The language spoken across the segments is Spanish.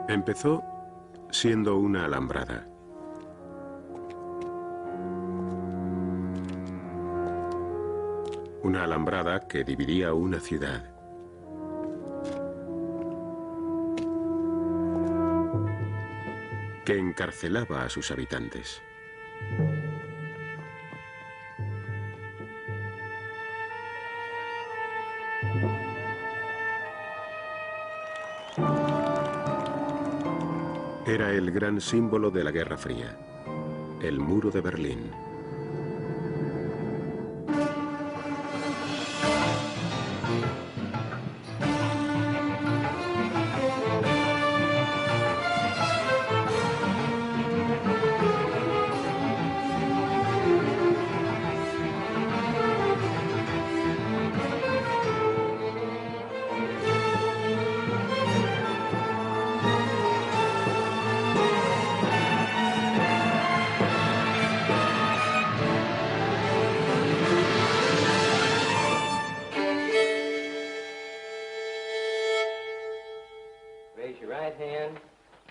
Empezó siendo una alambrada. Una alambrada que dividía una ciudad. Que encarcelaba a sus habitantes. Era el gran símbolo de la Guerra Fría, el muro de Berlín.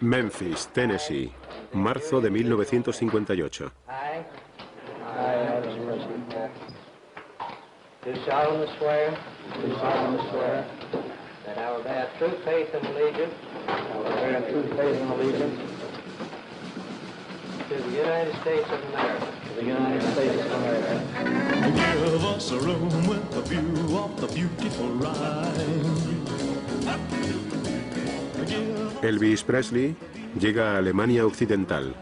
Memphis, Tennessee, marzo de 1958. Do solemnly swear that I will bear true faith and allegiance to the United States of America. Give us a room with a view of the beautiful Rhine. Elvis Presley llega a Alemania Occidental.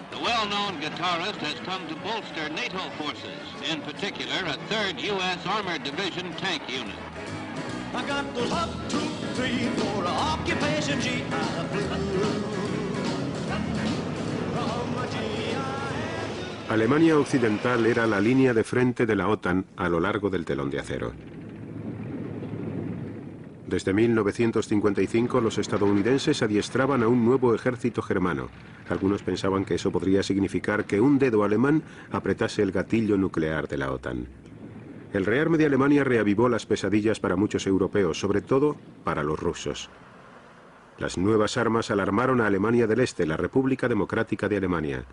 The well-known guitarist has come to bolster NATO forces, in particular a 3rd U.S. Armored Division tank unit. I got those hot 2, 3, 4 occupation GI Blue. Alemania Occidental era la línea de frente de la OTAN a lo largo del telón de acero. Desde 1955 los estadounidenses adiestraban a un nuevo ejército germano. Algunos pensaban que eso podría significar que un dedo alemán apretase el gatillo nuclear de la OTAN. El rearme de Alemania reavivó las pesadillas para muchos europeos, sobre todo para los rusos. Las nuevas armas alarmaron a Alemania del Este, la República Democrática de Alemania.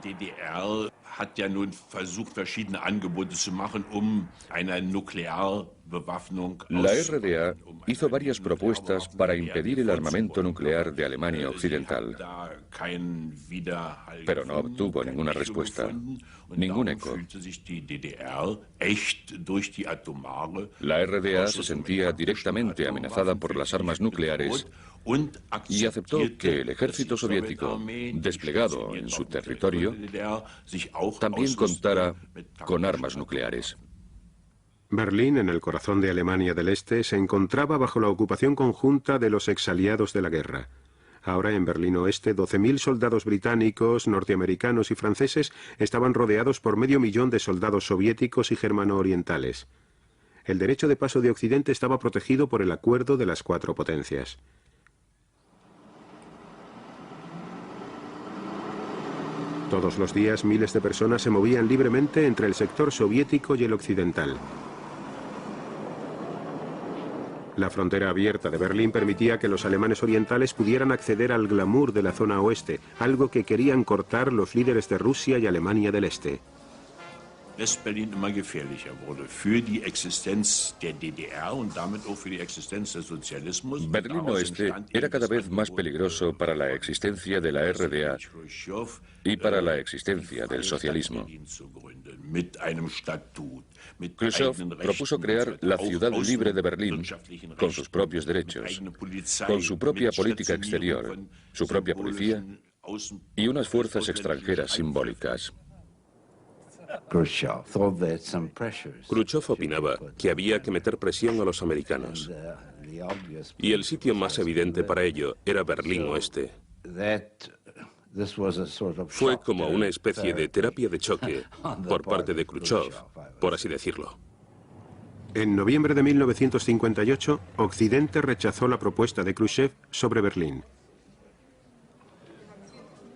DDR hat ja nun versucht, verschiedene Angebote zu machen, eine Nuklearbewaffnung. La RDA hizo varias propuestas para impedir el armamento nuclear de Alemania Occidental, pero no obtuvo ninguna respuesta, ningún eco. La RDA se sentía directamente amenazada por las armas nucleares y aceptó que el ejército soviético, desplegado en su territorio, también contara con armas nucleares. Berlín, en el corazón de Alemania del Este, se encontraba bajo la ocupación conjunta de los exaliados de la guerra. Ahora en Berlín Oeste, 12.000 soldados británicos, norteamericanos y franceses estaban rodeados por 500.000 de soldados soviéticos y germano-orientales. El derecho de paso de Occidente estaba protegido por el acuerdo de las 4 potencias. Todos los días miles de personas se movían libremente entre el sector soviético y el occidental. La frontera abierta de Berlín permitía que los alemanes orientales pudieran acceder al glamour de la zona oeste, algo que querían cortar los líderes de Rusia y Alemania del Este. West-Berlin immer gefährlicher wurde für die Existenz der DDR und damit auch für die Existenz des Sozialismus. Berlín Oeste era cada vez más peligroso para la existencia de la RDA y para la existencia del socialismo. Khrushchev propuso crear la ciudad libre de Berlín, con sus propios derechos, con su propia política exterior, su propia policía y unas fuerzas extranjeras simbólicas. Khrushchev opinaba que había que meter presión a los americanos. Y el sitio más evidente para ello era Berlín Oeste. Fue como una especie de terapia de choque por parte de Khrushchev, por así decirlo. En noviembre de 1958, Occidente rechazó la propuesta de Khrushchev sobre Berlín.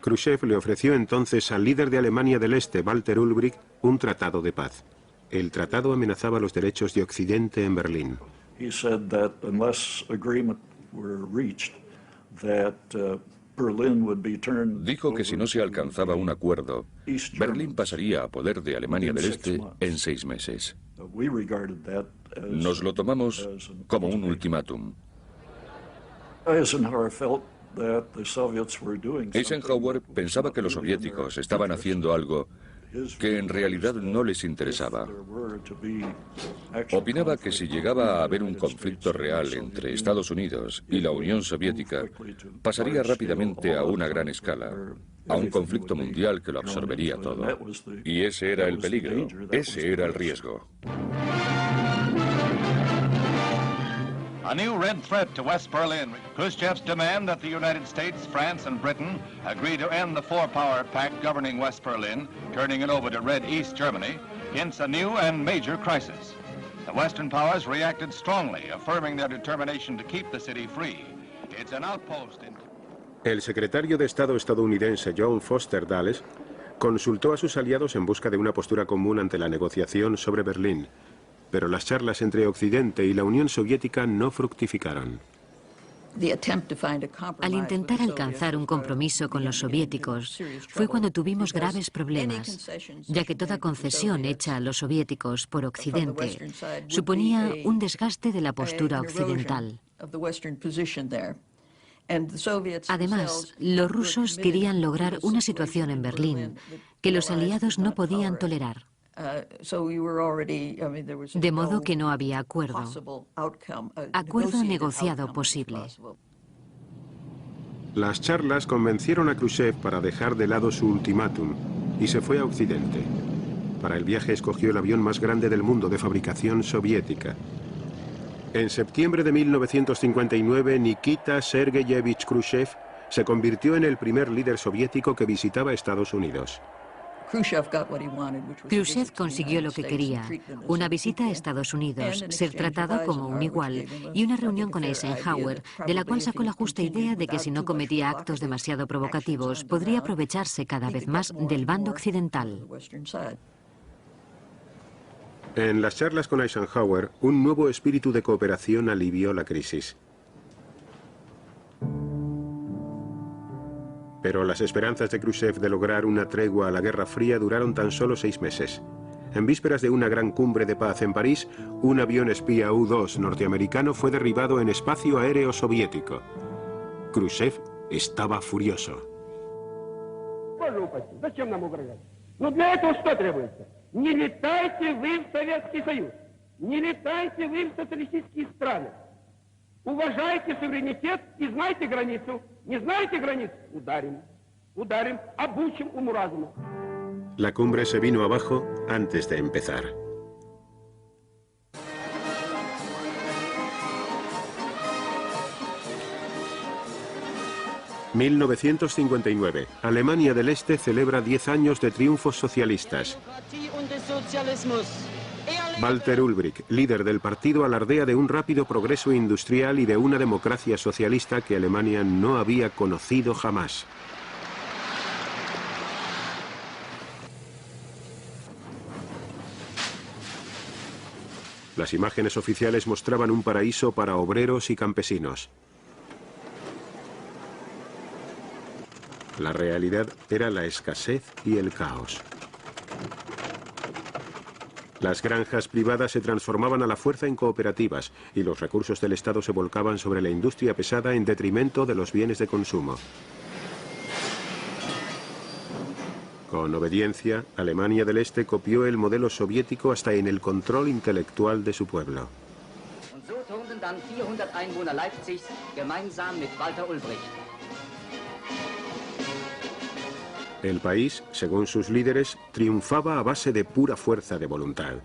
Khrushchev le ofreció entonces al líder de Alemania del Este, Walter Ulbricht, un tratado de paz. El tratado amenazaba los derechos de Occidente en Berlín. He said that unless agreement were reached, that Berlin would be turned. Dijo que si no se alcanzaba un acuerdo, Berlín pasaría a poder de Alemania del Este en 6 meses. Nos lo tomamos como un ultimátum. Eisenhower pensaba que los soviéticos estaban haciendo algo que en realidad no les interesaba. Opinaba que si llegaba a haber un conflicto real entre Estados Unidos y la Unión Soviética, pasaría rápidamente a una gran escala, a un conflicto mundial que lo absorbería todo. Y ese era el peligro, ese era el riesgo. A new red threat to West Berlin. Khrushchev's demand that the United States, France, and Britain agree to end the four-power pact governing West Berlin, turning it over to Red East Germany, hints a new and major crisis. The Western powers reacted strongly, affirming their determination to keep the city free. It's an outpost in... El secretario de Estado estadounidense John Foster Dulles consultó a sus aliados en busca de una postura común ante la negociación sobre Berlín. Pero las charlas entre Occidente y la Unión Soviética no fructificaron. Al intentar alcanzar un compromiso con los soviéticos, fue cuando tuvimos graves problemas, ya que toda concesión hecha a los soviéticos por Occidente suponía un desgaste de la postura occidental. Además, los rusos querían lograr una situación en Berlín que los aliados no podían tolerar. De modo que no había acuerdo negociado posible. Las charlas convencieron a Khrushchev para dejar de lado su ultimátum y se fue a Occidente. Para el viaje escogió el avión más grande del mundo de fabricación soviética. En septiembre de 1959, Nikita Sergeyevich Khrushchev se convirtió en el primer líder soviético que visitaba Estados Unidos. Khrushchev consiguió lo que quería, una visita a Estados Unidos, ser tratado como un igual y una reunión con Eisenhower, de la cual sacó la justa idea de que si no cometía actos demasiado provocativos, podría aprovecharse cada vez más del bando occidental. En las charlas con Eisenhower, un nuevo espíritu de cooperación alivió la crisis. Pero las esperanzas de Khrushchev de lograr una tregua a la Guerra Fría duraron tan solo 6 meses. En vísperas de una gran cumbre de paz en París, un avión espía U-2 norteamericano fue derribado en espacio aéreo soviético. Khrushchev estaba furioso. Уважайте суверенитет и знайте границу. Не знаете границу? Ударим. Ударим, обучим уму-разуму. La cumbre se vino abajo antes de empezar. ...1959... Alemania del Este celebra 10 años de triunfos socialistas. Walter Ulbricht, líder del partido, alardea de un rápido progreso industrial y de una democracia socialista que Alemania no había conocido jamás. Las imágenes oficiales mostraban un paraíso para obreros y campesinos. La realidad era la escasez y el caos. Las granjas privadas se transformaban a la fuerza en cooperativas y los recursos del Estado se volcaban sobre la industria pesada en detrimento de los bienes de consumo. Con obediencia, Alemania del Este copió el modelo soviético hasta en el control intelectual de su pueblo. El país, según sus líderes, triunfaba a base de pura fuerza de voluntad.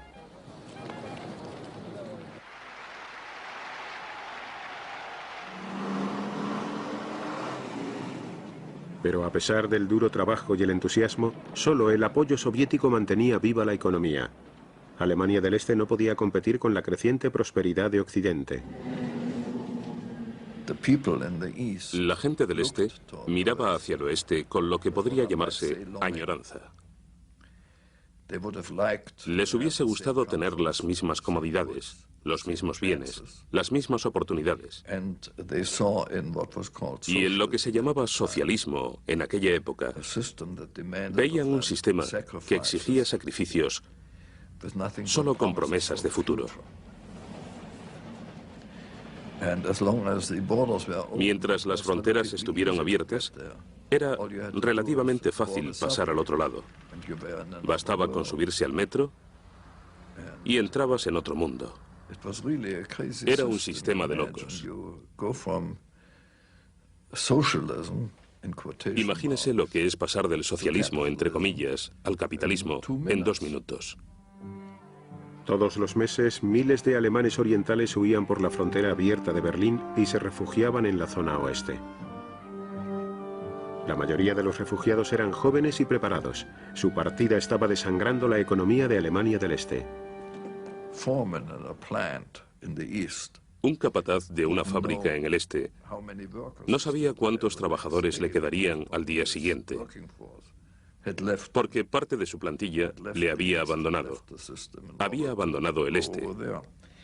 Pero a pesar del duro trabajo y el entusiasmo, solo el apoyo soviético mantenía viva la economía. Alemania del Este no podía competir con la creciente prosperidad de Occidente. La gente del Este miraba hacia el Oeste con lo que podría llamarse añoranza. Les hubiese gustado tener las mismas comodidades, los mismos bienes, las mismas oportunidades. Y en lo que se llamaba socialismo en aquella época, veían un sistema que exigía sacrificios solo con promesas de futuro. Mientras las fronteras estuvieron abiertas, era relativamente fácil pasar al otro lado. Bastaba con subirse al metro y entrabas en otro mundo. Era un sistema de locos. Imagínese lo que es pasar del socialismo, entre comillas, al capitalismo en 2 minutos. Todos los meses, miles de alemanes orientales huían por la frontera abierta de Berlín y se refugiaban en la zona oeste. La mayoría de los refugiados eran jóvenes y preparados. Su partida estaba desangrando la economía de Alemania del Este. Un capataz de una fábrica en el este no sabía cuántos trabajadores le quedarían al día siguiente, porque parte de su plantilla le había abandonado. Había abandonado el este.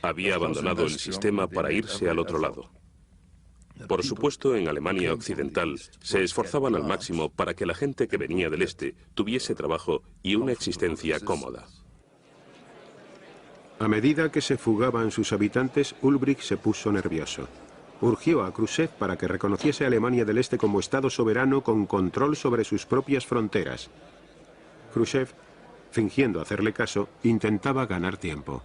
Había abandonado el sistema para irse al otro lado. Por supuesto, en Alemania Occidental se esforzaban al máximo para que la gente que venía del este tuviese trabajo y una existencia cómoda. A medida que se fugaban sus habitantes, Ulbricht se puso nervioso. Urgió a Khrushchev para que reconociese a Alemania del Este como Estado soberano con control sobre sus propias fronteras. Khrushchev, fingiendo hacerle caso, intentaba ganar tiempo.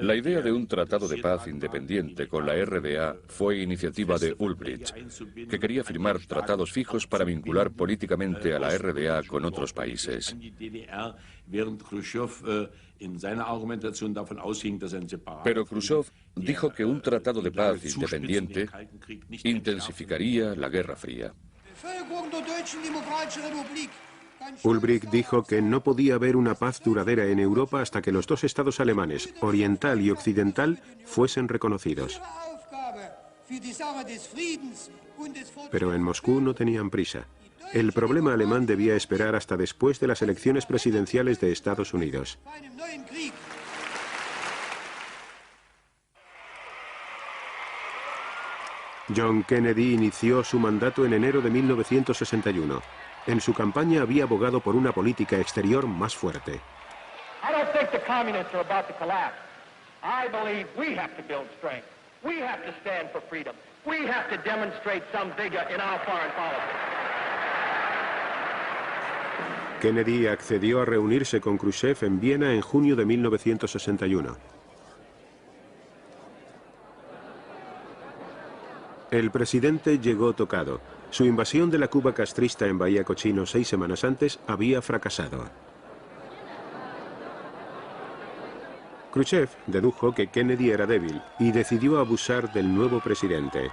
La idea de un tratado de paz independiente con la RDA fue iniciativa de Ulbricht, que quería firmar tratados fijos para vincular políticamente a la RDA con otros países. Pero Khrushchev dijo que un tratado de paz independiente intensificaría la Guerra Fría. Ulbricht dijo que no podía haber una paz duradera en Europa hasta que los 2 estados alemanes, oriental y occidental, fuesen reconocidos. Pero en Moscú no tenían prisa. El problema alemán debía esperar hasta después de las elecciones presidenciales de Estados Unidos. John Kennedy inició su mandato en enero de 1961. En su campaña había abogado por una política exterior más fuerte. Kennedy accedió a reunirse con Khrushchev en Viena en junio de 1961. El presidente llegó tocado. Su invasión de la Cuba castrista en Bahía Cochino 6 semanas antes había fracasado. Khrushchev dedujo que Kennedy era débil y decidió abusar del nuevo presidente.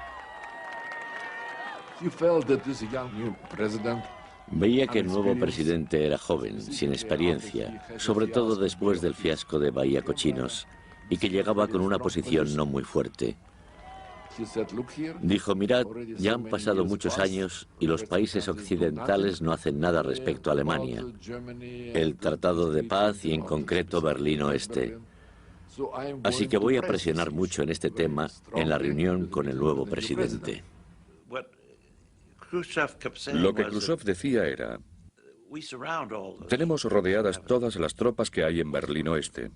Veía que el nuevo presidente era joven, sin experiencia, sobre todo después del fiasco de Bahía Cochinos, y que llegaba con una posición no muy fuerte. Dijo, mirad, ya han pasado muchos años y los países occidentales no hacen nada respecto a Alemania. El Tratado de Paz y en concreto Berlín Oeste. Así que voy a presionar mucho en este tema en la reunión con el nuevo presidente. Lo que Khrushchev decía era: tenemos rodeadas todas las tropas que hay en Berlín Oeste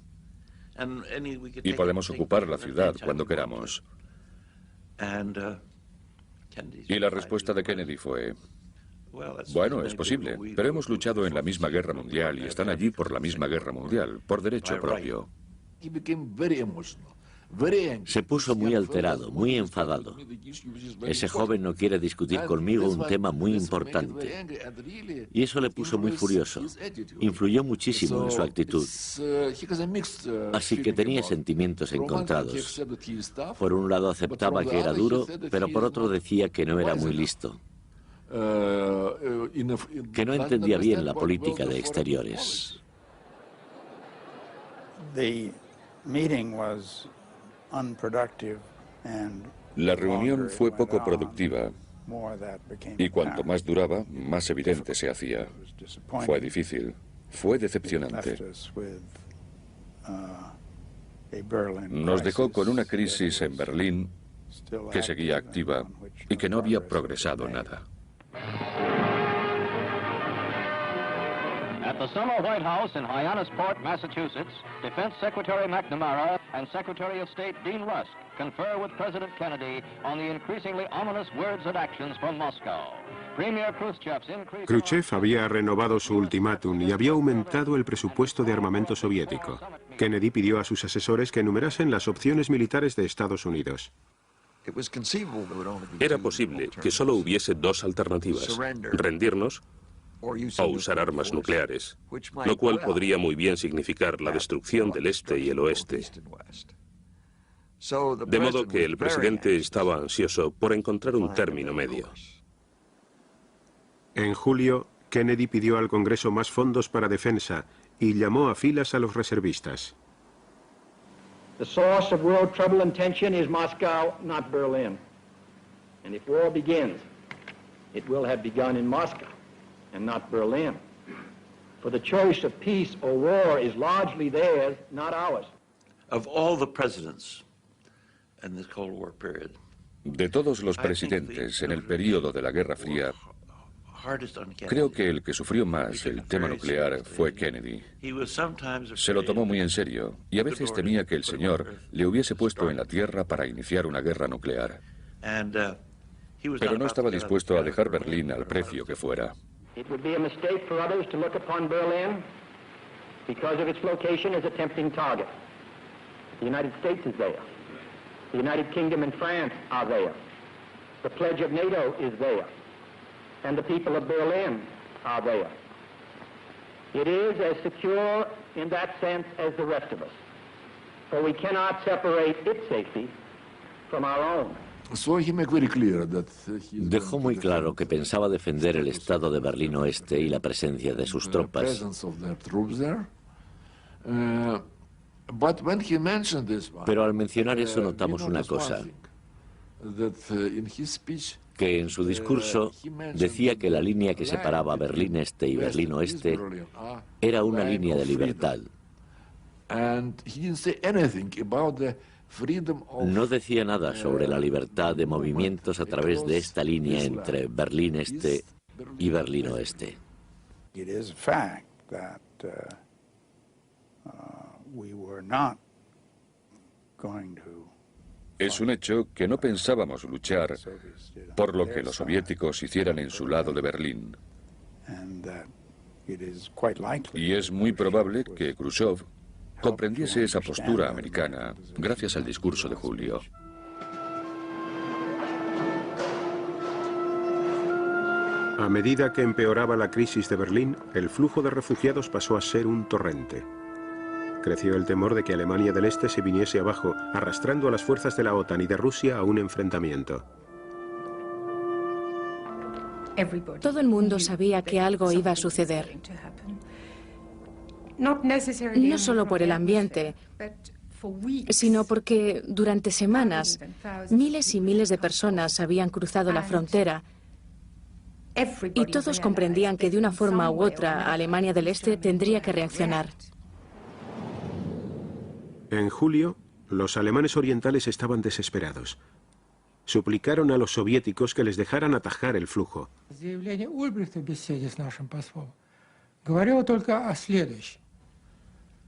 y podemos ocupar la ciudad cuando queramos. Y la respuesta de Kennedy fue: bueno, es posible, pero hemos luchado en la misma guerra mundial y están allí por la misma guerra mundial, por derecho propio. Se puso muy alterado, muy enfadado. Ese joven no quiere discutir conmigo un tema muy importante. Y eso le puso muy furioso. Influyó muchísimo en su actitud. Así que tenía sentimientos encontrados. Por un lado aceptaba que era duro, pero por otro decía que no era muy listo. Que no entendía bien la política de exteriores. La reunión fue poco productiva Y cuanto más duraba, más evidente se hacía. Fue difícil, fue decepcionante. Nos dejó con una crisis en Berlín que seguía activa y que no había progresado nada. At the summer White House in Hyannisport, Massachusetts, Defense Secretary McNamara and Secretary of State Dean Rusk confer with President Kennedy on the increasingly ominous words and actions from Moscow. Premier Khrushchev's increase... Khrushchev había renovado su ultimátum y había aumentado el presupuesto de armamento soviético. Kennedy pidió a sus asesores que enumerasen las opciones militares de Estados Unidos. Era posible que solo hubiese dos alternativas: rendirnos o usar armas nucleares, lo cual podría muy bien significar la destrucción del este y el oeste. De modo que el presidente estaba ansioso por encontrar un término medio. En julio, Kennedy pidió al Congreso más fondos para defensa y llamó a filas a los reservistas. The source of world trouble and tension is Moscow, not Berlin. And if war begins, it will have begun in Moscow and not Berlin. For the choice of peace or war is largely theirs, not ours. Of all the presidents in this Cold War period, De todos los presidentes en el período de la Guerra Fría, creo que el que sufrió más el tema nuclear fue Kennedy. Se lo tomó muy en serio y a veces temía que el señor le hubiese puesto en la tierra para iniciar una guerra nuclear. Pero no estaba dispuesto a dejar Berlín al precio que fuera. It would be a mistake for others to look upon Berlin because of its location as a tempting target. The United States is there. The United Kingdom and France are there. The pledge of NATO is there. And the people of Berlin are there. It is as secure in that sense as the rest of us. For we cannot separate its safety from our own. Dejó muy claro que pensaba defender el estado de Berlín Oeste y la presencia de sus tropas. Pero al mencionar eso notamos una cosa, que en su discurso decía que la línea que separaba Berlín Este y Berlín Oeste era una línea de libertad. No decía nada sobre la libertad de movimientos a través de esta línea entre Berlín Este y Berlín Oeste. Es un hecho que no pensábamos luchar por lo que los soviéticos hicieran en su lado de Berlín. Y es muy probable que Khrushchev comprendiese esa postura americana gracias al discurso de julio. A medida que empeoraba la crisis de Berlín, el flujo de refugiados pasó a ser un torrente. Creció el temor de que Alemania del Este se viniese abajo, arrastrando a las fuerzas de la OTAN y de Rusia a un enfrentamiento. Todo el mundo sabía que algo iba a suceder. No solo por el ambiente, sino porque durante semanas miles y miles de personas habían cruzado la frontera y todos comprendían que de una forma u otra Alemania del Este tendría que reaccionar. En julio, los alemanes orientales estaban desesperados. Suplicaron a los soviéticos que les dejaran atajar el flujo.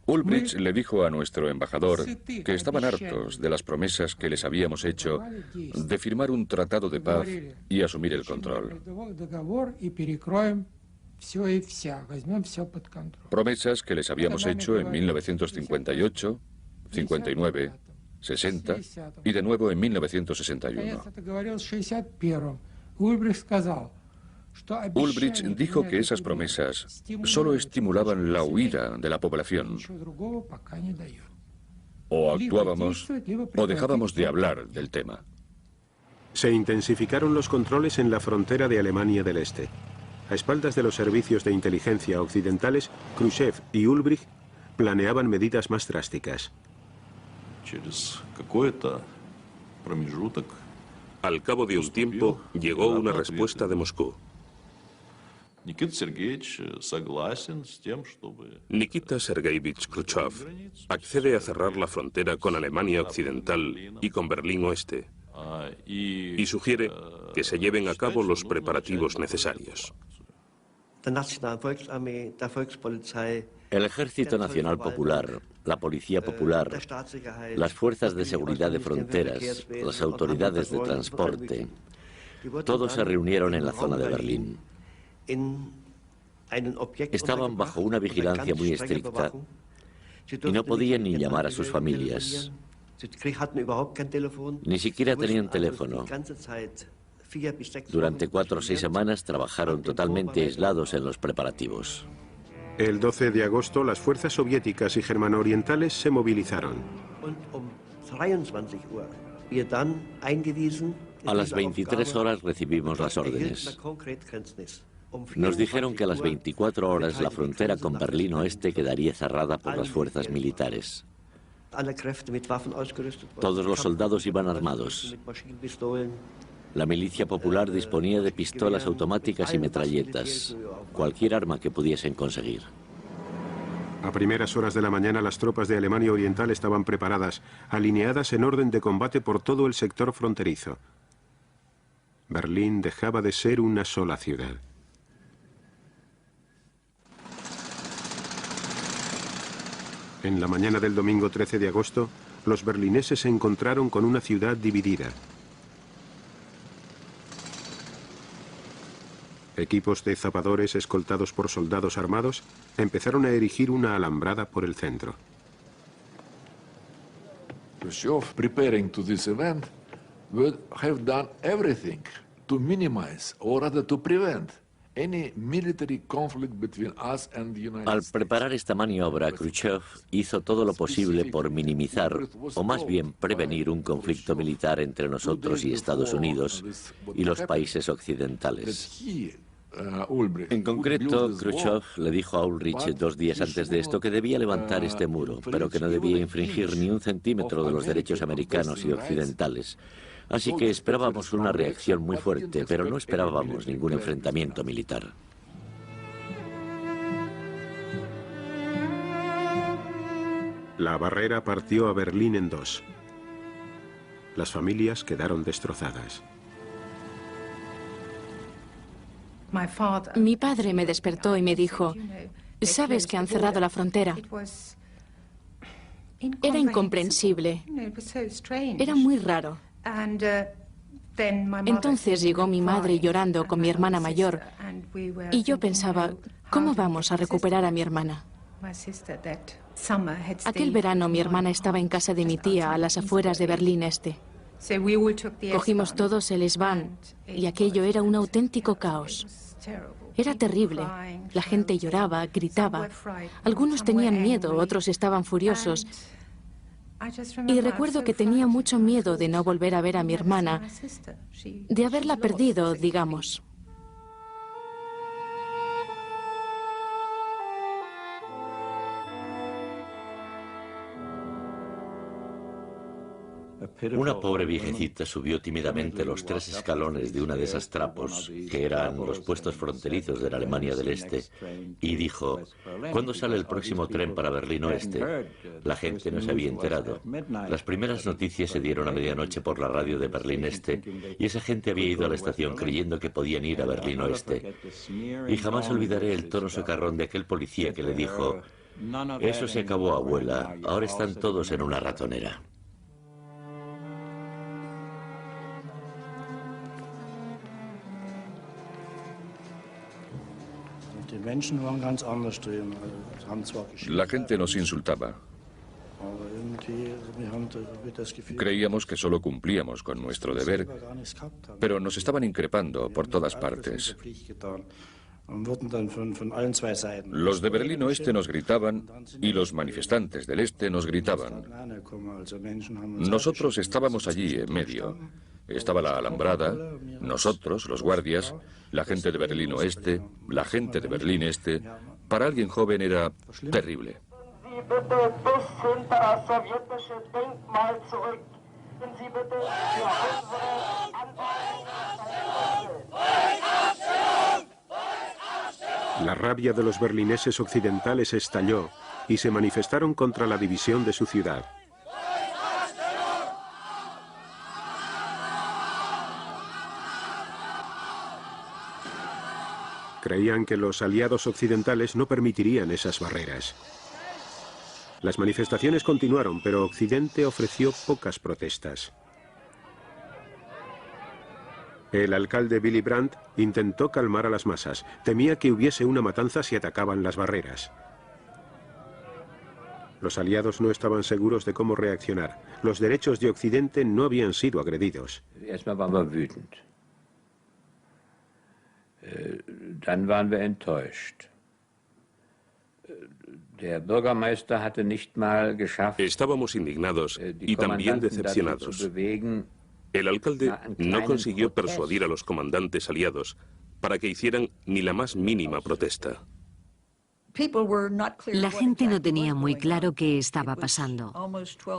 Ulbricht le dijo a nuestro embajador que estaban hartos de las promesas que les habíamos hecho de firmar un tratado de paz y asumir el control. Promesas que les habíamos hecho en 1958, 59, 60 y de nuevo en 1961. Ulbricht dijo que esas promesas solo estimulaban la huida de la población. O actuábamos o dejábamos de hablar del tema. Se intensificaron los controles en la frontera de Alemania del Este. A espaldas de los servicios de inteligencia occidentales, Khrushchev y Ulbricht planeaban medidas más drásticas. Al cabo de un tiempo, llegó una respuesta de Moscú. Nikita Sergeyevich Khrushchev accede a cerrar la frontera con Alemania Occidental y con Berlín Oeste y sugiere que se lleven a cabo los preparativos necesarios. El Ejército Nacional Popular, la Policía Popular, las Fuerzas de Seguridad de Fronteras, las autoridades de transporte, todos se reunieron en la zona de Berlín. Estaban bajo una vigilancia muy estricta y no podían ni llamar a sus familias. Ni siquiera tenían teléfono. Durante 4 o 6 semanas trabajaron totalmente aislados en los preparativos. El 12 de agosto, las fuerzas soviéticas y germano-orientales se movilizaron. A las 23 horas recibimos las órdenes. Nos dijeron que a las 24 horas la frontera con Berlín Oeste quedaría cerrada por las fuerzas militares. Todos los soldados iban armados. La milicia popular disponía de pistolas automáticas y metralletas, cualquier arma que pudiesen conseguir. A primeras horas de la mañana, las tropas de Alemania Oriental estaban preparadas, alineadas en orden de combate por todo el sector fronterizo. Berlín dejaba de ser una sola ciudad. En la mañana del domingo 13 de agosto, los berlineses se encontraron con una ciudad dividida. Equipos de zapadores escoltados por soldados armados empezaron a erigir una alambrada por el centro. Khrushchev, preparing to this event, would have done everything to minimize, or rather to prevent, any military conflict between us and the United Al States. preparar esta maniobra, Khrushchev hizo todo lo posible por minimizar, o más bien prevenir, un conflicto militar entre nosotros y Estados Unidos y los países occidentales. En concreto, Khrushchev le dijo a Ulrich 2 días antes de esto que debía levantar este muro, pero que no debía infringir ni un centímetro de los derechos americanos y occidentales. Así que esperábamos una reacción muy fuerte, pero no esperábamos ningún enfrentamiento militar. La barrera partió a Berlín en 2. Las familias quedaron destrozadas. Mi padre me despertó y me dijo, ¿sabes que han cerrado la frontera? Era incomprensible. Era muy raro. Entonces llegó mi madre llorando con mi hermana mayor y yo pensaba, ¿cómo vamos a recuperar a mi hermana? Aquel verano mi hermana estaba en casa de mi tía a las afueras de Berlín Este. Cogimos todos el S-Bahn y aquello era un auténtico caos. Era terrible. La gente lloraba, gritaba. Algunos tenían miedo, otros estaban furiosos. Y recuerdo que tenía mucho miedo de no volver a ver a mi hermana, de haberla perdido, digamos. Una pobre viejecita subió tímidamente los 3 escalones de una de esas trapos, que eran los puestos fronterizos de la Alemania del Este, y dijo, ¿cuándo sale el próximo tren para Berlín Oeste? La gente no se había enterado. Las primeras noticias se dieron a medianoche por la radio de Berlín Este, y esa gente había ido a la estación creyendo que podían ir a Berlín Oeste. Y jamás olvidaré el tono socarrón de aquel policía que le dijo, «Eso se acabó, abuela, ahora están todos en una ratonera». La gente nos insultaba. Creíamos que solo cumplíamos con nuestro deber, pero nos estaban increpando por todas partes. Los de Berlín Oeste nos gritaban y los manifestantes del Este nos gritaban. Nosotros estábamos allí en medio. Estaba la alambrada, nosotros, los guardias, la gente de Berlín Oeste, la gente de Berlín Este. Para alguien joven era terrible. La rabia de los berlineses occidentales estalló y se manifestaron contra la división de su ciudad. Creían que los aliados occidentales no permitirían esas barreras. Las manifestaciones continuaron, pero Occidente ofreció pocas protestas. El alcalde Willy Brandt intentó calmar a las masas. Temía que hubiese una matanza si atacaban las barreras. Los aliados no estaban seguros de cómo reaccionar. Los derechos de Occidente no habían sido agredidos. Dann waren wir enttäuscht. Der Bürgermeister hatte nicht mal geschafft, Estábamos indignados y también decepcionados. El alcalde no consiguió persuadir a los comandantes aliados para que hicieran ni la más mínima protesta. La gente no tenía muy claro qué estaba pasando.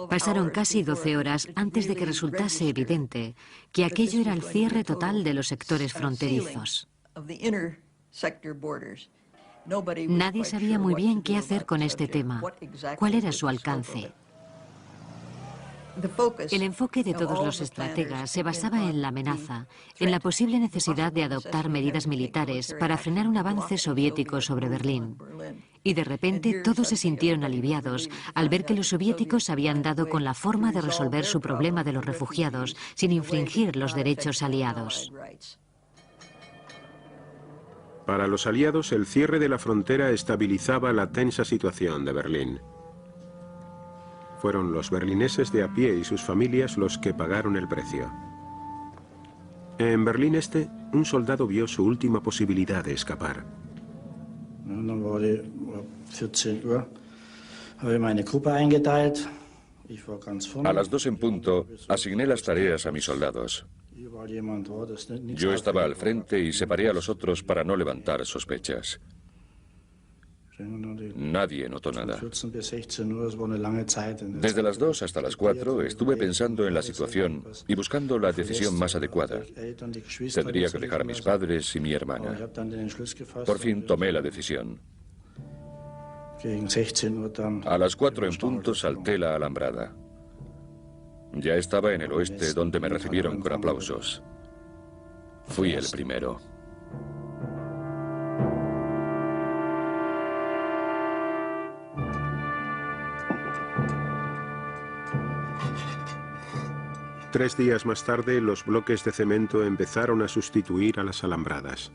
Pasaron casi 12 horas antes de que resultase evidente que aquello era el cierre total de los sectores fronterizos. Nadie sabía muy bien qué hacer con este tema, cuál era su alcance. El enfoque de todos los estrategas se basaba en la amenaza, en la posible necesidad de adoptar medidas militares para frenar un avance soviético sobre Berlín. Y de repente todos se sintieron aliviados al ver que los soviéticos habían dado con la forma de resolver su problema de los refugiados sin infringir los derechos aliados. Para los aliados, el cierre de la frontera estabilizaba la tensa situación de Berlín. Fueron los berlineses de a pie y sus familias los que pagaron el precio. En Berlín Este, un soldado vio su última posibilidad de escapar. A las 2 en punto, asigné las tareas a mis soldados. Yo estaba al frente y separé a los otros para no levantar sospechas. Nadie notó nada. Desde las 2 hasta las 4 estuve pensando en la situación y buscando la decisión más adecuada. Tendría que dejar a mis padres y mi hermana. Por fin tomé la decisión. A las 4 en punto salté la alambrada. Ya estaba en el oeste, donde me recibieron con aplausos. Fui el primero. Tres días más tarde, los bloques de cemento empezaron a sustituir a las alambradas.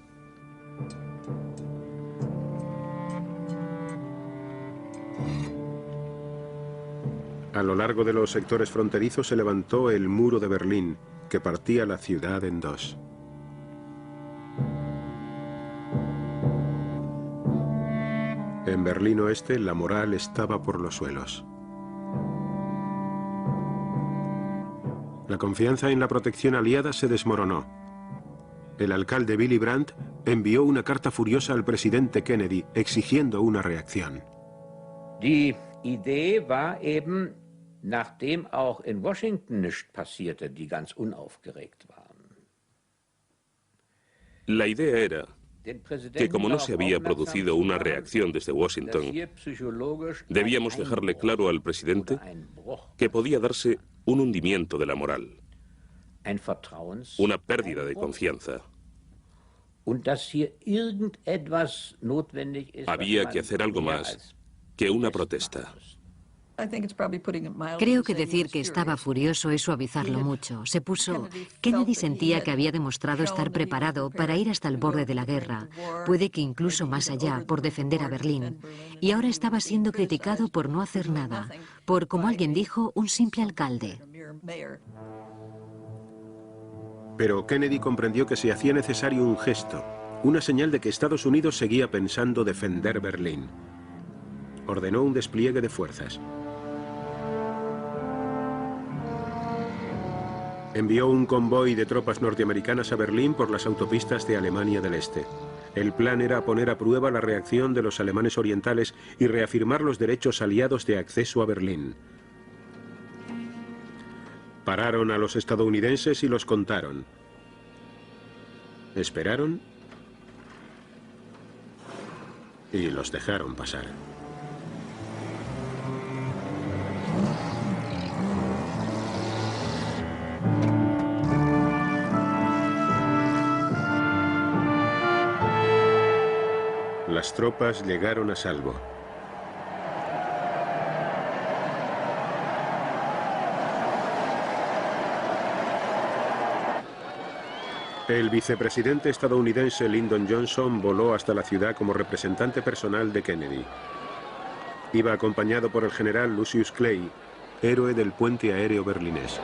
A lo largo de los sectores fronterizos se levantó el muro de Berlín, que partía la ciudad en dos. En Berlín Oeste, la moral estaba por los suelos. La confianza en la protección aliada se desmoronó. El alcalde Willy Brandt envió una carta furiosa al presidente Kennedy exigiendo una reacción. Die Idee war eben, nachdem auch in Washington nichts passierte, die ganz unaufgeregt waren. La idea era que como no se había producido una reacción desde Washington, debíamos dejarle claro al presidente que podía darse un hundimiento de la moral, una pérdida de confianza. Había que hacer algo más que una protesta. Creo que decir que estaba furioso es suavizarlo mucho. Se puso... Kennedy sentía que había demostrado estar preparado para ir hasta el borde de la guerra, puede que incluso más allá, por defender a Berlín. Y ahora estaba siendo criticado por no hacer nada, por, como alguien dijo, un simple alcalde. Pero Kennedy comprendió que se hacía necesario un gesto, una señal de que Estados Unidos seguía pensando defender Berlín. Ordenó un despliegue de fuerzas. Envió un convoy de tropas norteamericanas a Berlín por las autopistas de Alemania del Este. El plan era poner a prueba la reacción de los alemanes orientales y reafirmar los derechos aliados de acceso a Berlín. Pararon a los estadounidenses y los contaron. Esperaron y los dejaron pasar. Las tropas llegaron a salvo. El vicepresidente estadounidense Lyndon Johnson voló hasta la ciudad como representante personal de Kennedy. Iba acompañado por el general Lucius Clay, héroe del puente aéreo berlinés.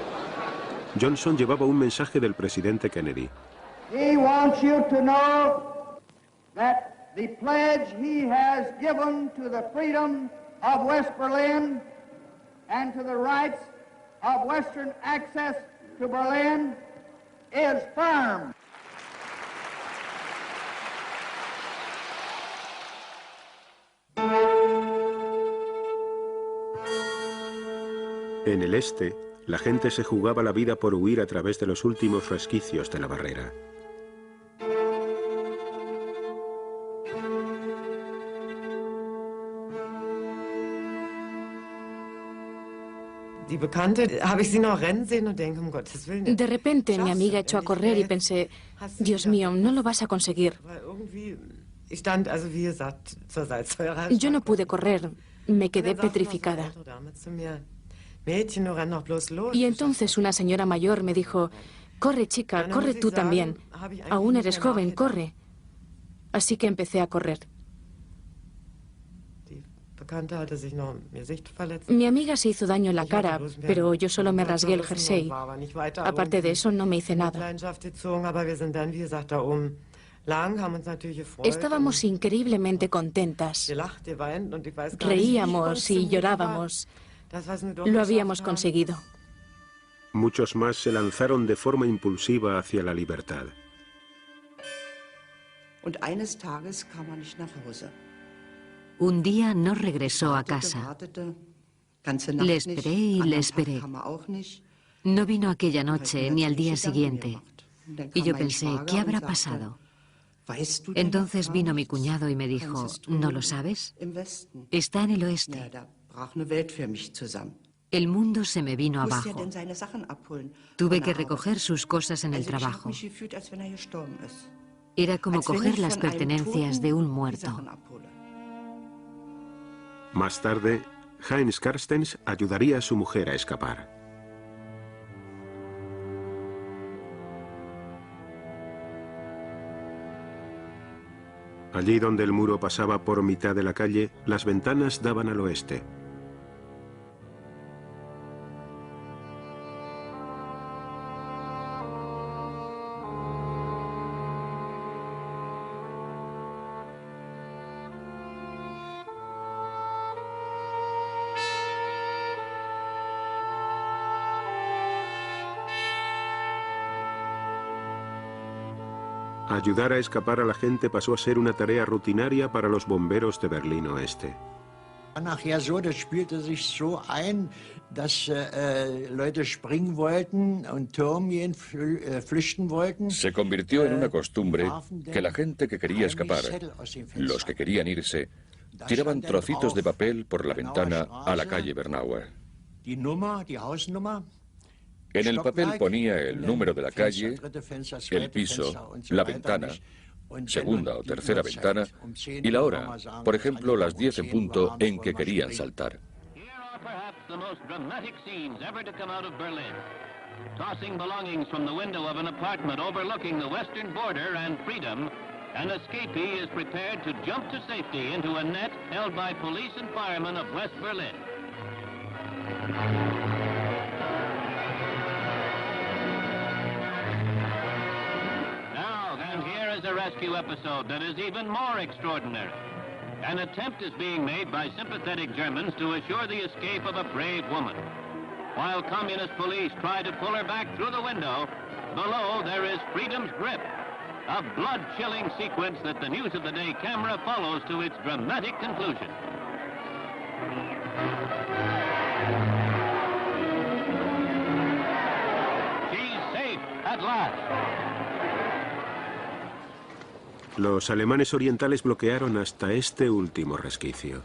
Johnson llevaba un mensaje del presidente Kennedy. He wants you to know that the pledge he has given to the freedom of West Berlin and to the rights of Western access to Berlin is firm. En el este, la gente se jugaba la vida por huir a través de los últimos resquicios de la barrera. De repente mi amiga echó a correr y pensé, Dios mío, no lo vas a conseguir. Yo no pude correr, me quedé petrificada. Y entonces una señora mayor me dijo, corre chica, corre tú también. Aún eres joven, corre. Así que empecé a correr. Mi amiga se hizo daño en la cara, pero yo solo me rasgué el jersey. Aparte de eso, no me hice nada. Estábamos increíblemente contentas. Reíamos y llorábamos. Lo habíamos conseguido. Muchos más se lanzaron de forma impulsiva hacia la libertad. Un día no regresó a casa. Le esperé y le esperé. No vino aquella noche ni al día siguiente. Y yo pensé, ¿qué habrá pasado? Entonces vino mi cuñado y me dijo, ¿no lo sabes? Está en el oeste. El mundo se me vino abajo. Tuve que recoger sus cosas en el trabajo. Era como coger las pertenencias de un muerto. Más tarde, Heinz Carstens ayudaría a su mujer a escapar. Allí donde el muro pasaba por mitad de la calle, las ventanas daban al oeste. Ayudar a escapar a la gente pasó a ser una tarea rutinaria para los bomberos de Berlín Oeste. Nachher so, das spielte sich so ein, dass Leute springen wollten und Türme flüchten wollten. Se convirtió en una costumbre que la gente que quería escapar, los que querían irse, tiraban trocitos de papel por la ventana a la calle Bernauer. Die Nummer, die Hausnummer. En el papel ponía el número de la calle, el piso, la ventana, segunda o tercera ventana y la hora, por ejemplo, las 10 en punto en que querían saltar. Tossing belongings from the window of an apartment overlooking the western border and freedom, an escapee is prepared to jump to safety into a net held by police and firemen of West Berlin. A rescue episode that is even more extraordinary. An attempt is being made by sympathetic Germans to assure the escape of a brave woman. While communist police try to pull her back through the window, below there is freedom's grip. A blood-chilling sequence that the News of the Day camera follows to its dramatic conclusion. at last. Los alemanes orientales bloquearon hasta este último resquicio.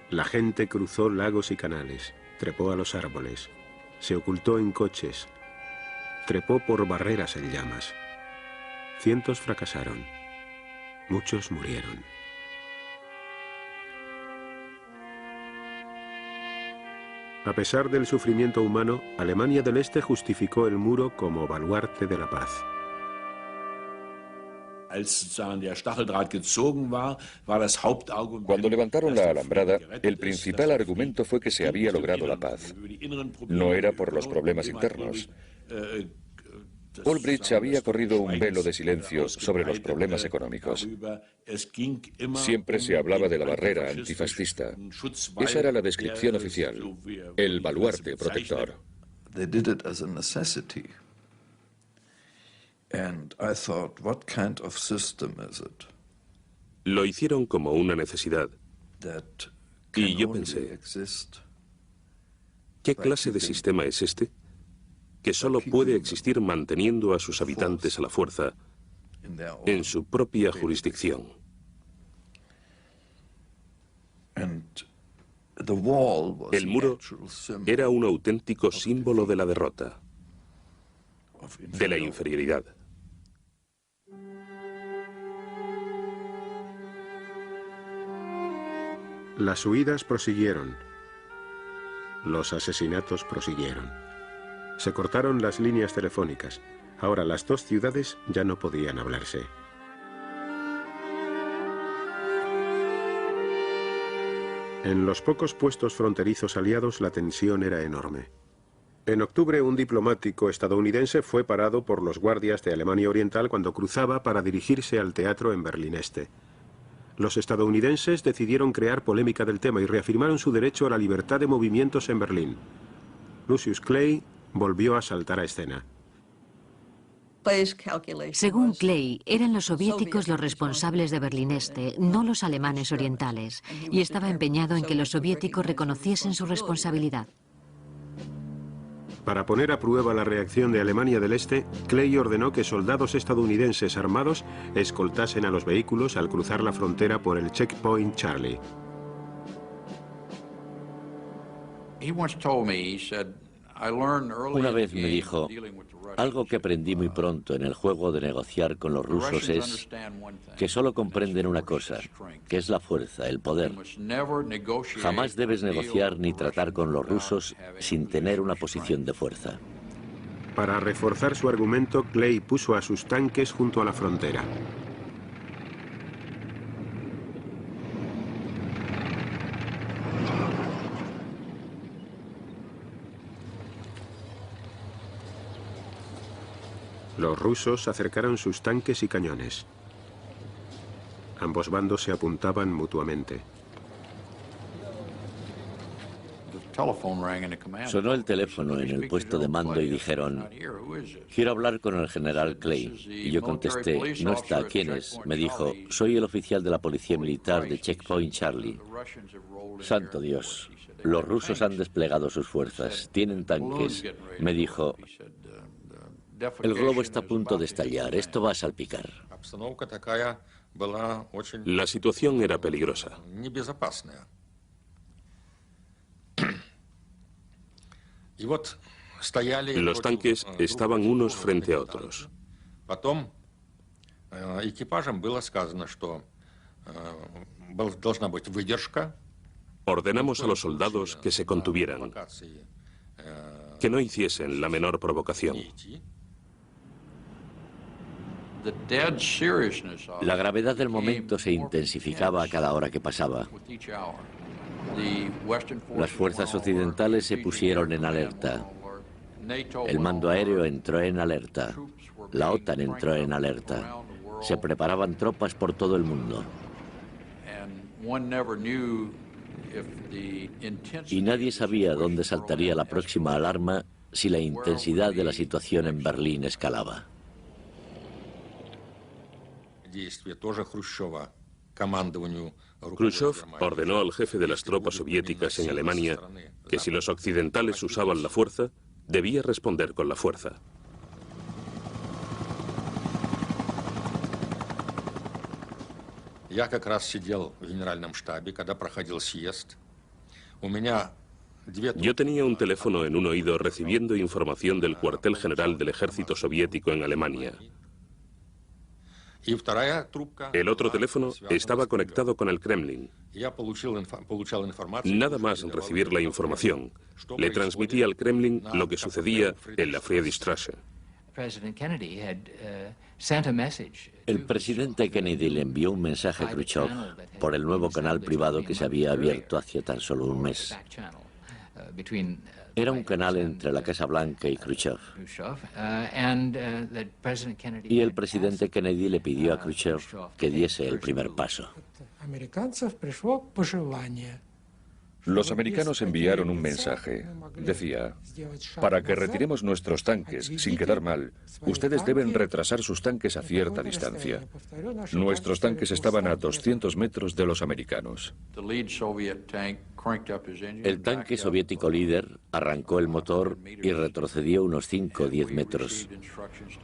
La gente cruzó lagos y canales, trepó a los árboles, se ocultó en coches, trepó por barreras en llamas. Cientos fracasaron, muchos murieron. A pesar del sufrimiento humano, Alemania del Este justificó el muro como baluarte de la paz. Cuando levantaron la alambrada, el principal argumento fue que se había logrado la paz. No era por los problemas internos. Ulbricht había corrido un velo de silencio sobre los problemas económicos. Siempre se hablaba de la barrera antifascista. Esa era la descripción oficial, el baluarte protector. Lo hicieron como una necesidad. Y yo pensé, ¿qué clase de sistema es este? Que solo puede existir manteniendo a sus habitantes a la fuerza en su propia jurisdicción. El muro era un auténtico símbolo de la derrota, de la inferioridad. Las huidas prosiguieron. Los asesinatos prosiguieron. Se cortaron las líneas telefónicas. Ahora las dos ciudades ya no podían hablarse. En los pocos puestos fronterizos aliados la tensión era enorme. En octubre, un diplomático estadounidense fue parado por los guardias de Alemania Oriental cuando cruzaba para dirigirse al teatro en Berlín Este. Los estadounidenses decidieron crear polémica del tema y reafirmaron su derecho a la libertad de movimientos en Berlín. Lucius Clay volvió a saltar a escena. Según Clay, eran los soviéticos los responsables de Berlín Este, no los alemanes orientales, y estaba empeñado en que los soviéticos reconociesen su responsabilidad. Para poner a prueba la reacción de Alemania del Este, Clay ordenó que soldados estadounidenses armados escoltasen a los vehículos al cruzar la frontera por el Checkpoint Charlie. Una vez me dijo, algo que aprendí muy pronto en el juego de negociar con los rusos es que solo comprenden una cosa, que es la fuerza, el poder. Jamás debes negociar ni tratar con los rusos sin tener una posición de fuerza. Para reforzar su argumento, Clay puso a sus tanques junto a la frontera. Los rusos acercaron sus tanques y cañones. Ambos bandos se apuntaban mutuamente. Sonó el teléfono en el puesto de mando y dijeron, quiero hablar con el general Clay. Y yo contesté, no está, ¿quién es? Me dijo, soy el oficial de la policía militar de Checkpoint Charlie. Santo Dios, los rusos han desplegado sus fuerzas, tienen tanques. Me dijo, el globo está a punto de estallar, esto va a salpicar. La situación era peligrosa. Los tanques estaban unos frente a otros. Ordenamos a los soldados que se contuvieran, que no hiciesen la menor provocación. La gravedad del momento se intensificaba a cada hora que pasaba. Las fuerzas occidentales se pusieron en alerta. El mando aéreo entró en alerta. La OTAN entró en alerta. Se preparaban tropas por todo el mundo. Y nadie sabía dónde saltaría la próxima alarma si la intensidad de la situación en Berlín escalaba. Khrushchev ordenó al jefe de las tropas soviéticas en Alemania que si los occidentales usaban la fuerza, debía responder con la fuerza. Я как раз сидел в генеральном штабе, когда проходил съезд. Yo tenía un teléfono en un oído recibiendo información del cuartel general del ejército soviético en Alemania. El otro teléfono estaba conectado con el Kremlin. Nada más recibir la información, le transmití al Kremlin lo que sucedía en la Friedrichstraße. El presidente Kennedy le envió un mensaje a Khrushchev por el nuevo canal privado que se había abierto hacía tan solo un mes. Era un canal entre la Casa Blanca y Khrushchev. Y el presidente Kennedy le pidió a Khrushchev que diese el primer paso. Los americanos enviaron un mensaje. Decía, para que retiremos nuestros tanques sin quedar mal, ustedes deben retrasar sus tanques a cierta distancia. Nuestros tanques estaban a 200 metros de los americanos. El tanque soviético líder arrancó el motor y retrocedió unos 5 o 10 metros.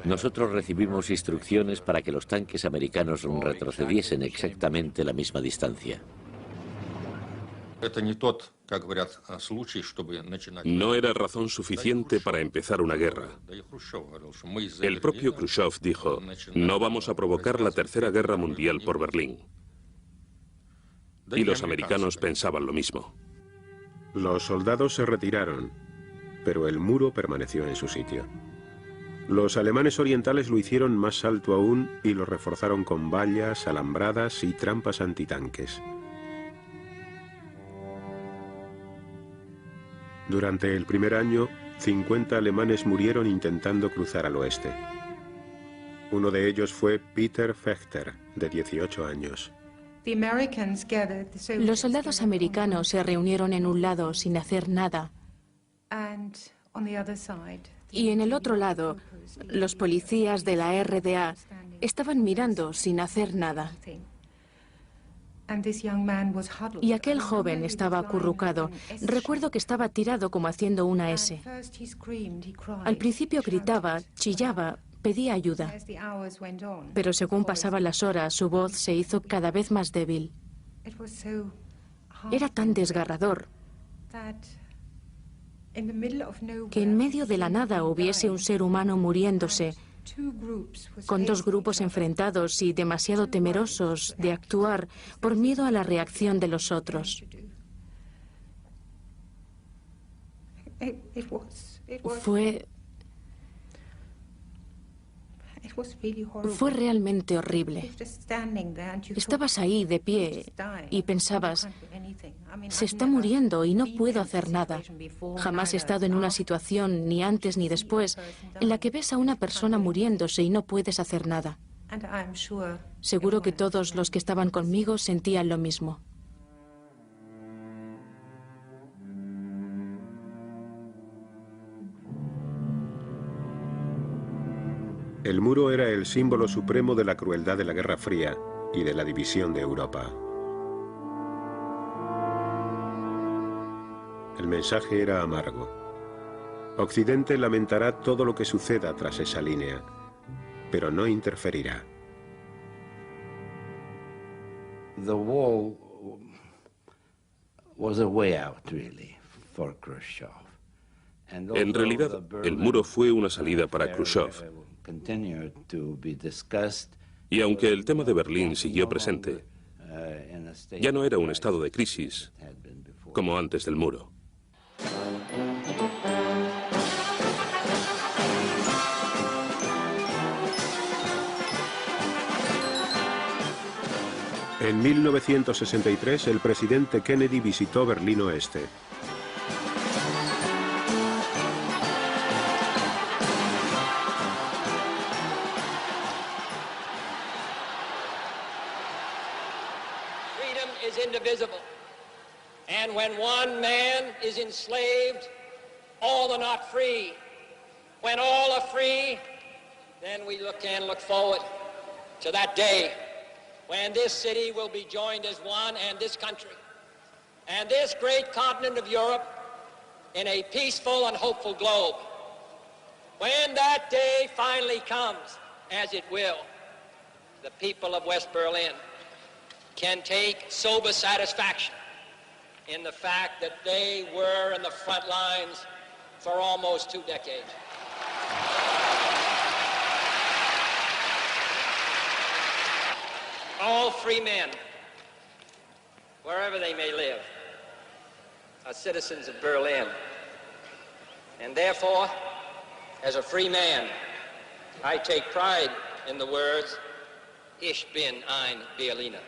Nosotros recibimos instrucciones para que los tanques americanos retrocediesen exactamente la misma distancia. No era razón suficiente para empezar una guerra. El propio Khrushchev dijo, no vamos a provocar la Tercera Guerra Mundial por Berlín. Y los americanos pensaban lo mismo. Los soldados se retiraron, pero el muro permaneció en su sitio. Los alemanes orientales lo hicieron más alto aún y lo reforzaron con vallas, alambradas y trampas antitanques. Durante el primer año, 50 alemanes murieron intentando cruzar al oeste. Uno de ellos fue Peter Fechter, de 18 años. Los soldados americanos se reunieron en un lado sin hacer nada. Y en el otro lado, los policías de la RDA estaban mirando sin hacer nada. Y aquel joven estaba acurrucado. Recuerdo que estaba tirado como haciendo una S. Al principio gritaba, chillaba, pedía ayuda. Pero según pasaban las horas, su voz se hizo cada vez más débil. Era tan desgarrador que en medio de la nada hubiese un ser humano muriéndose, con dos grupos enfrentados y demasiado temerosos de actuar por miedo a la reacción de los otros. Fue realmente horrible. Estabas ahí de pie y pensabas, se está muriendo y no puedo hacer nada. Jamás he estado en una situación, ni antes ni después, en la que ves a una persona muriéndose y no puedes hacer nada. Seguro que todos los que estaban conmigo sentían lo mismo. El muro era el símbolo supremo de la crueldad de la Guerra Fría y de la división de Europa. El mensaje era amargo. Occidente lamentará todo lo que suceda tras esa línea, pero no interferirá. The wall was a way out, really, for Khrushchev. En realidad, el muro fue una salida para Khrushchev. Y aunque el tema de Berlín siguió presente, ya no era un estado de crisis como antes del muro. En 1963, el presidente Kennedy visitó Berlín Oeste. And when one man is enslaved, all are not free. When all are free, then we can look forward to that day when this city will be joined as one, and this country, and this great continent of Europe, in a peaceful and hopeful globe. When that day finally comes, as it will, the people of West Berlin can take sober satisfaction in the fact that they were in the front lines for almost 2 decades. All free men, wherever they may live, are citizens of Berlin. And therefore, as a free man, I take pride in the words, Ich bin ein Berliner.